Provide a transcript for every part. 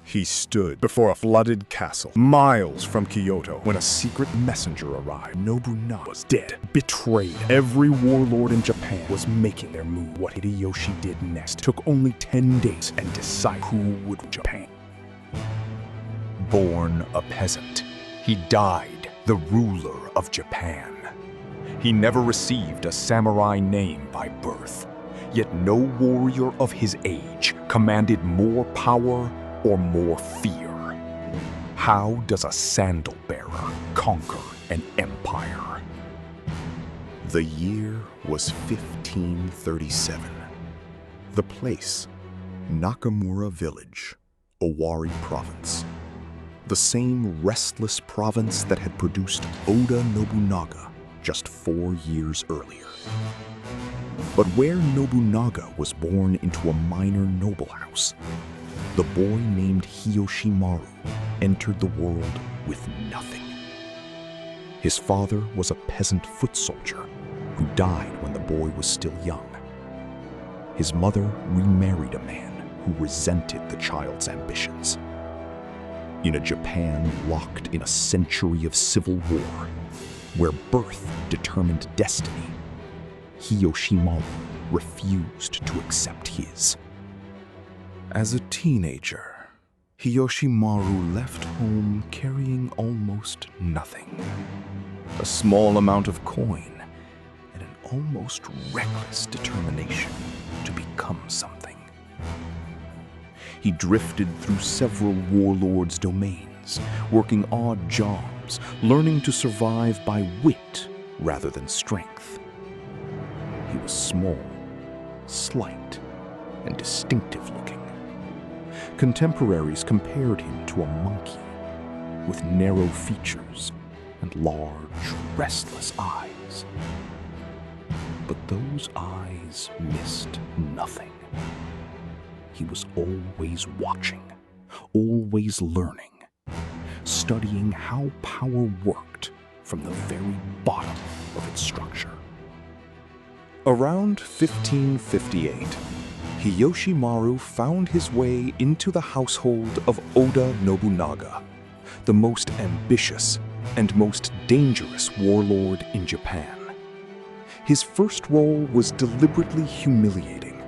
He stood before a flooded castle, miles from Kyoto, when a secret messenger arrived. Nobunaga was dead, betrayed. Every warlord in Japan was making their move. What Hideyoshi did next took only 10 days and decide who would rule Japan. Born a peasant, he died the ruler of Japan. He never received a samurai name by birth, yet no warrior of his age commanded more power or more fear. How does a Sandal-Bearer conquer an empire? The year was 1537. The place, Nakamura Village, Owari Province. The same restless province that had produced Oda Nobunaga just 4 years earlier. But where Nobunaga was born into a minor noble house, the boy named Hiyoshimaru entered the world with nothing. His father was a peasant foot soldier who died when the boy was still young. His mother remarried a man who resented the child's ambitions. In a Japan locked in a century of civil war, where birth determined destiny, Hiyoshimaru refused to accept his. As a teenager, Hiyoshimaru left home carrying almost nothing. A small amount of coin and an almost reckless determination to become something. He drifted through several warlords' domains, working odd jobs, learning to survive by wit rather than strength. He was small, slight, and distinctive looking. Contemporaries compared him to a monkey with narrow features and large, restless eyes. But those eyes missed nothing. He was always watching, always learning, studying how power worked from the very bottom of its structure. Around 1558, Hiyoshimaru found his way into the household of Oda Nobunaga, the most ambitious and most dangerous warlord in Japan. His first role was deliberately humiliating,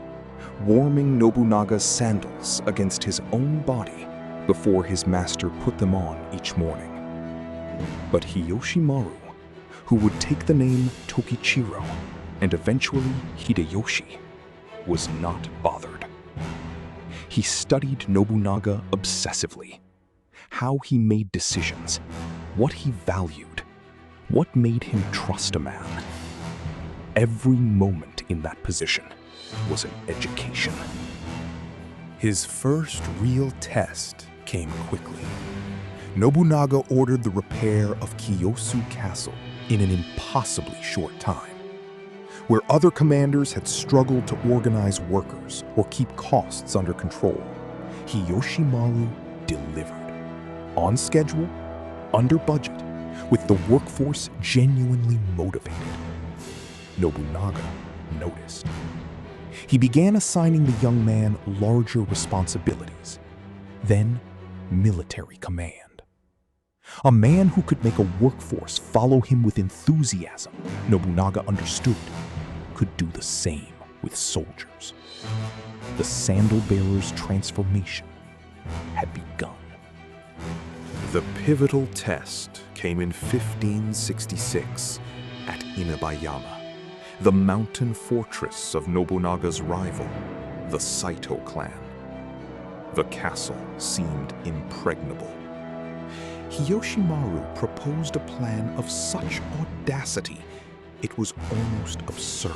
warming Nobunaga's sandals against his own body before his master put them on each morning. But Hiyoshimaru, who would take the name Tokichiro and eventually Hideyoshi, was not bothered. He studied Nobunaga obsessively, how he made decisions, what he valued, what made him trust a man. Every moment in that position was an education. His first real test came quickly. Nobunaga ordered the repair of Kiyosu Castle in an impossibly short time. Where other commanders had struggled to organize workers or keep costs under control, Hiyoshimaru delivered. On schedule, under budget, with the workforce genuinely motivated. Nobunaga noticed. He began assigning the young man larger responsibilities, then military command. A man who could make a workforce follow him with enthusiasm, Nobunaga understood, could do the same with soldiers. The Sandal-Bearer's transformation had begun. The pivotal test came in 1566 at Inabayama, the mountain fortress of Nobunaga's rival, the Saito clan. The castle seemed impregnable. Hiyoshimaru proposed a plan of such audacity it was almost absurd.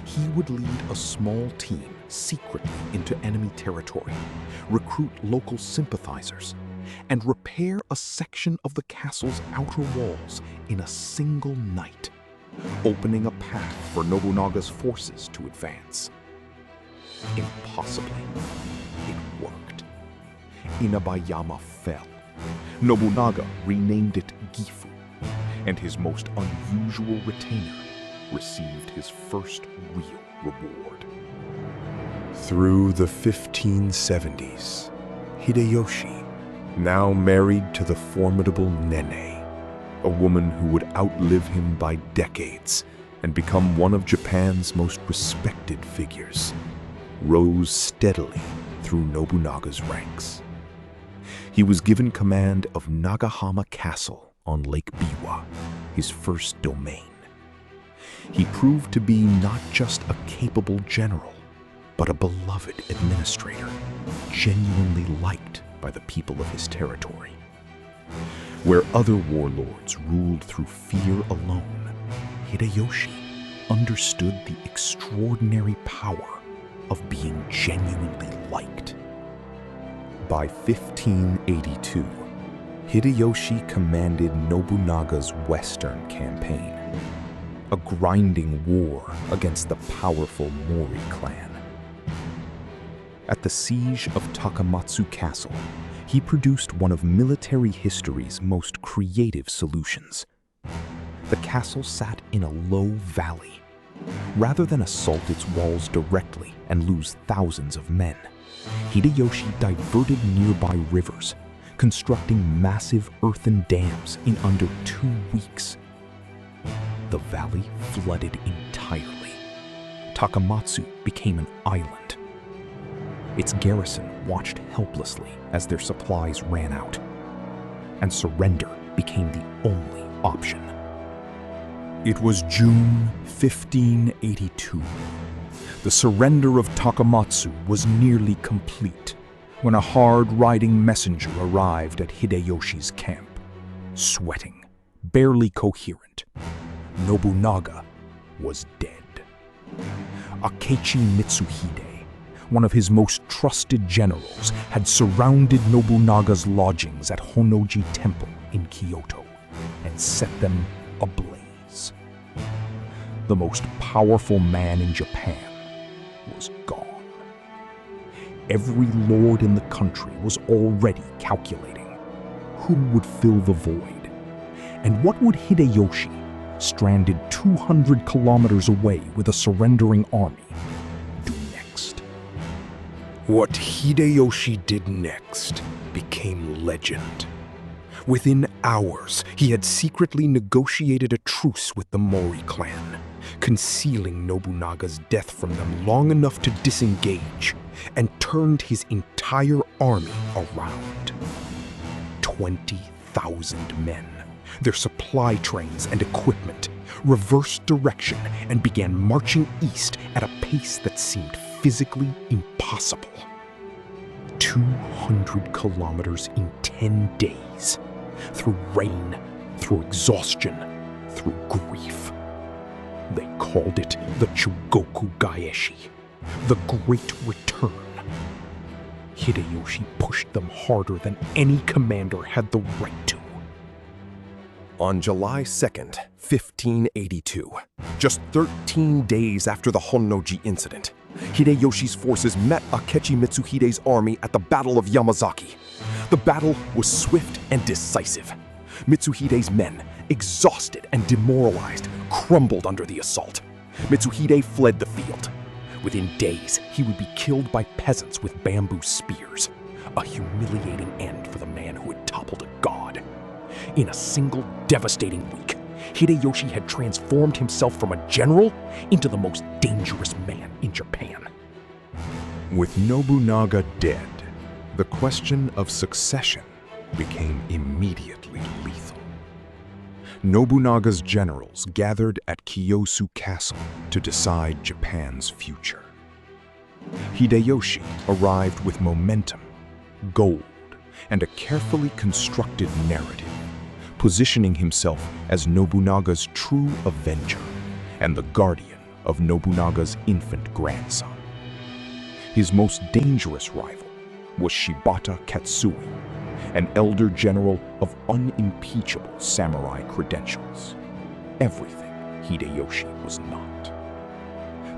He would lead a small team secretly into enemy territory, recruit local sympathizers, and repair a section of the castle's outer walls in a single night, opening a path for Nobunaga's forces to advance. Impossibly, it worked. Inabayama fell. Nobunaga renamed it Gifu, and his most unusual retainer received his first real reward. Through the 1570s, Hideyoshi, now married to the formidable Nene, a woman who would outlive him by decades and become one of Japan's most respected figures, rose steadily through Nobunaga's ranks. He was given command of Nagahama Castle on Lake Biwa, his first domain. He proved to be not just a capable general, but a beloved administrator, genuinely liked by the people of his territory. Where other warlords ruled through fear alone, Hideyoshi understood the extraordinary power of being genuinely liked. By 1582, Hideyoshi commanded Nobunaga's Western campaign, a grinding war against the powerful Mori clan. At the siege of Takamatsu Castle, he produced one of military history's most creative solutions. The castle sat in a low valley. Rather than assault its walls directly and lose thousands of men, Hideyoshi diverted nearby rivers, constructing massive earthen dams in under 2 weeks. The valley flooded entirely. Takamatsu became an island. Its garrison watched helplessly as their supplies ran out, and surrender became the only option. It was June 1582. The surrender of Takamatsu was nearly complete when a hard-riding messenger arrived at Hideyoshi's camp, sweating, barely coherent. Nobunaga was dead. Akechi Mitsuhide, one of his most trusted generals, had surrounded Nobunaga's lodgings at Honnoji Temple in Kyoto and set them ablaze. The most powerful man in Japan was gone. Every lord in the country was already calculating who would fill the void, and what would Hideyoshi, stranded 200 kilometers away with a surrendering army, do next? What Hideyoshi did next became legend. Within hours, he had secretly negotiated a truce with the Mori clan, concealing Nobunaga's death from them long enough to disengage, and turned his entire army around. 20,000 men, their supply trains and equipment, reversed direction and began marching east at a pace that seemed physically impossible. 200 kilometers in 10 days, through rain, through exhaustion, through grief. They called it the Chugoku Gaeshi, the Great Return. Hideyoshi pushed them harder than any commander had the right to. On July 2nd, 1582, just 13 days after the Honnoji incident, Hideyoshi's forces met Akechi Mitsuhide's army at the Battle of Yamazaki. The battle was swift and decisive. Mitsuhide's men, exhausted and demoralized, crumbled under the assault. Mitsuhide fled the field. Within days, he would be killed by peasants with bamboo spears, a humiliating end for the man who had toppled a god. In a single devastating week, Hideyoshi had transformed himself from a general into the most dangerous man in Japan. With Nobunaga dead, the question of succession became immediately lethal. Nobunaga's generals gathered at Kiyosu Castle to decide Japan's future. Hideyoshi arrived with momentum, gold, and a carefully constructed narrative, positioning himself as Nobunaga's true avenger and the guardian of Nobunaga's infant grandson. His most dangerous rival was Shibata Katsui, an elder general of unimpeachable samurai credentials. Everything Hideyoshi was not.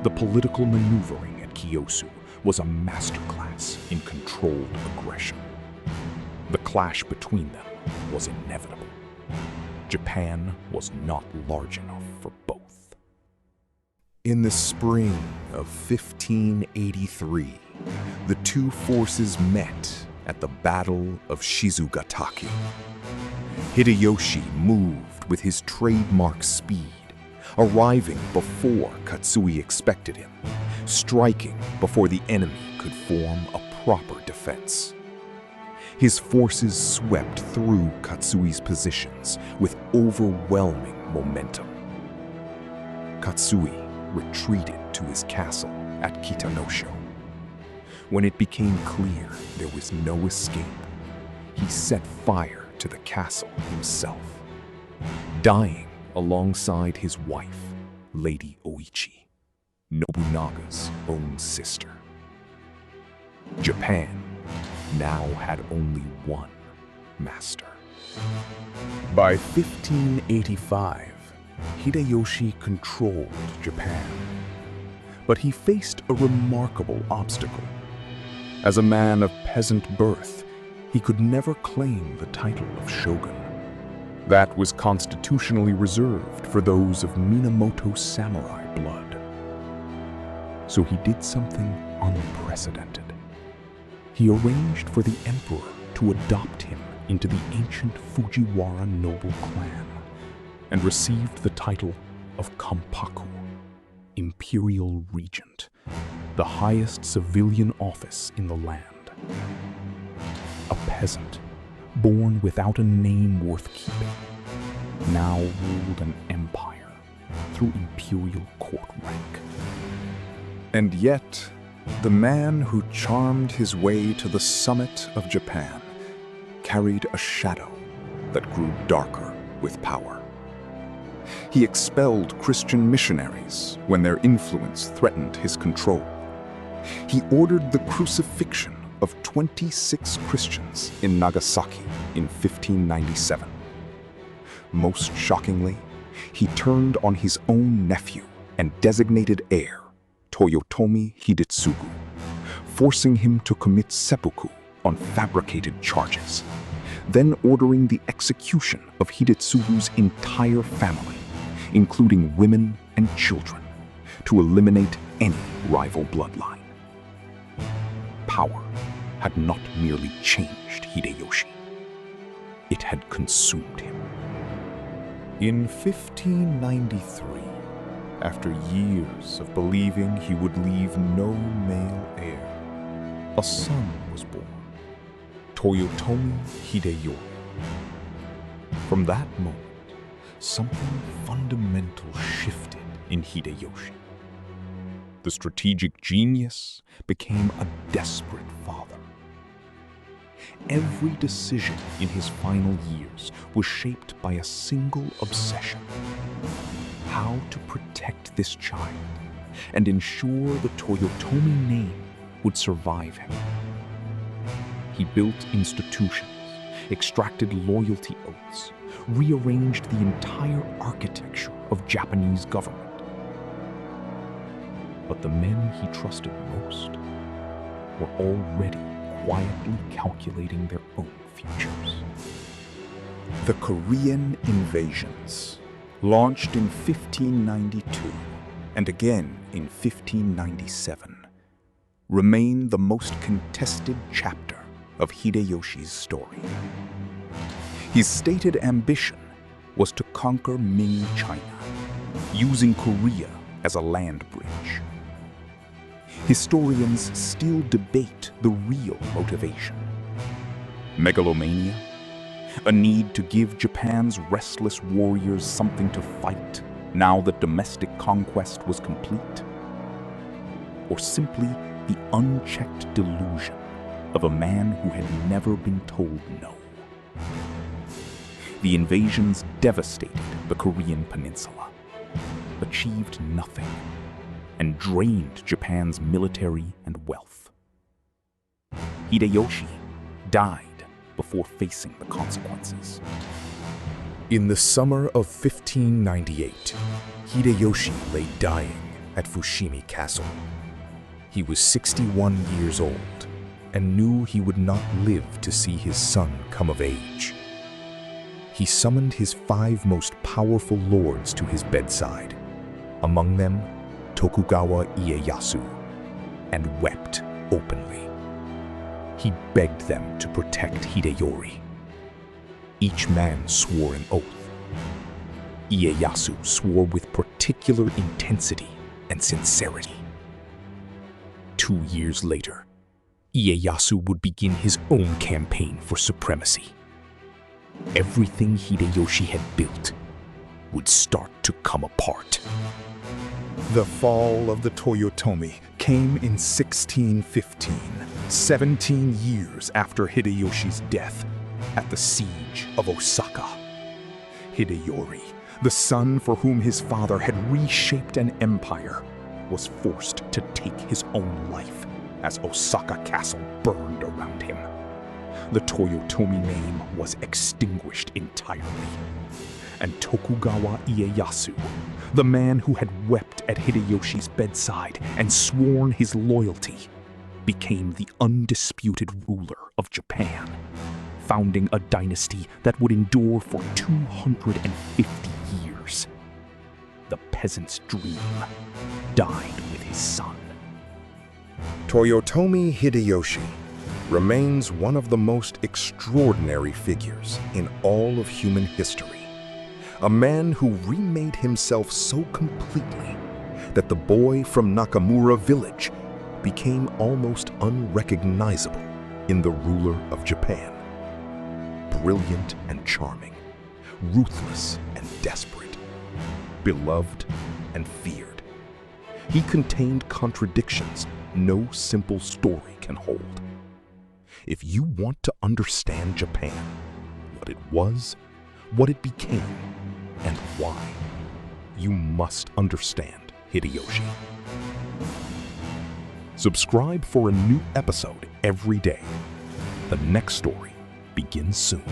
The political maneuvering at Kiyosu was a masterclass in controlled aggression. The clash between them was inevitable. Japan was not large enough for both. In the spring of 1583, the two forces met at the Battle of Shizugataki. Hideyoshi moved with his trademark speed, arriving before Katsui expected him, striking before the enemy could form a proper defense. His forces swept through Katsui's positions with overwhelming momentum. Katsui retreated to his castle at Kitanosho. When it became clear there was no escape, he set fire to the castle himself, dying alongside his wife, Lady Oichi, Nobunaga's own sister. Japan now had only one master. By 1585, Hideyoshi controlled Japan, but he faced a remarkable obstacle. As a man of peasant birth, he could never claim the title of shogun. That was constitutionally reserved for those of Minamoto samurai blood. So he did something unprecedented. He arranged for the emperor to adopt him into the ancient Fujiwara noble clan and received the title of Kampaku, Imperial Regent, the highest civilian office in the land. A peasant, born without a name worth keeping, now ruled an empire through imperial court rank. And yet, the man who charmed his way to the summit of Japan carried a shadow that grew darker with power. He expelled Christian missionaries when their influence threatened his control. He ordered the crucifixion of 26 Christians in Nagasaki in 1597. Most shockingly, he turned on his own nephew and designated heir, Toyotomi Hideyoshi, forcing him to commit seppuku on fabricated charges, then ordering the execution of Hidetsugu's entire family, including women and children, to eliminate any rival bloodline. Power had not merely changed Hideyoshi, it had consumed him. In 1593, after years of believing he would leave no male heir, a son was born, Toyotomi Hideyoshi. From that moment, something fundamental shifted in Hideyoshi. The strategic genius became a desperate father. Every decision in his final years was shaped by a single obsession: how to protect this child and ensure the Toyotomi name would survive him. He built institutions, extracted loyalty oaths, rearranged the entire architecture of Japanese government. But the men he trusted most were already quietly calculating their own futures. The Korean invasions, launched in 1592 and again in 1597, remain the most contested chapter of Hideyoshi's story. His stated ambition was to conquer Ming China, using Korea as a land bridge. Historians still debate the real motivation: megalomania, a need to give Japan's restless warriors something to fight now that domestic conquest was complete, or simply the unchecked delusion of a man who had never been told no. The invasions devastated the Korean peninsula, achieved nothing, and drained Japan's military and wealth. Hideyoshi died before facing the consequences. In the summer of 1598, Hideyoshi lay dying at Fushimi Castle. He was 61 years old and knew he would not live to see his son come of age. He summoned his 5 most powerful lords to his bedside, among them Tokugawa Ieyasu, and wept openly. He begged them to protect Hideyori. Each man swore an oath. Ieyasu swore with particular intensity and sincerity. 2 years later, Ieyasu would begin his own campaign for supremacy. Everything Hideyoshi had built would start to come apart. The fall of the Toyotomi came in 1615, 17 years after Hideyoshi's death at the siege of Osaka. Hideyori, the son for whom his father had reshaped an empire, was forced to take his own life as Osaka Castle burned around him. The Toyotomi name was extinguished entirely. And Tokugawa Ieyasu, the man who had wept at Hideyoshi's bedside and sworn his loyalty, became the undisputed ruler of Japan, founding a dynasty that would endure for 250 years. The peasant's dream died with his son. Toyotomi Hideyoshi remains one of the most extraordinary figures in all of human history. A man who remade himself so completely that the boy from Nakamura village became almost unrecognizable in the ruler of Japan. Brilliant and charming, ruthless and desperate, beloved and feared. He contained contradictions no simple story can hold. If you want to understand Japan, what it was, what it became, and why, you must understand Hideyoshi. Subscribe for a new episode every day. The next story begins soon.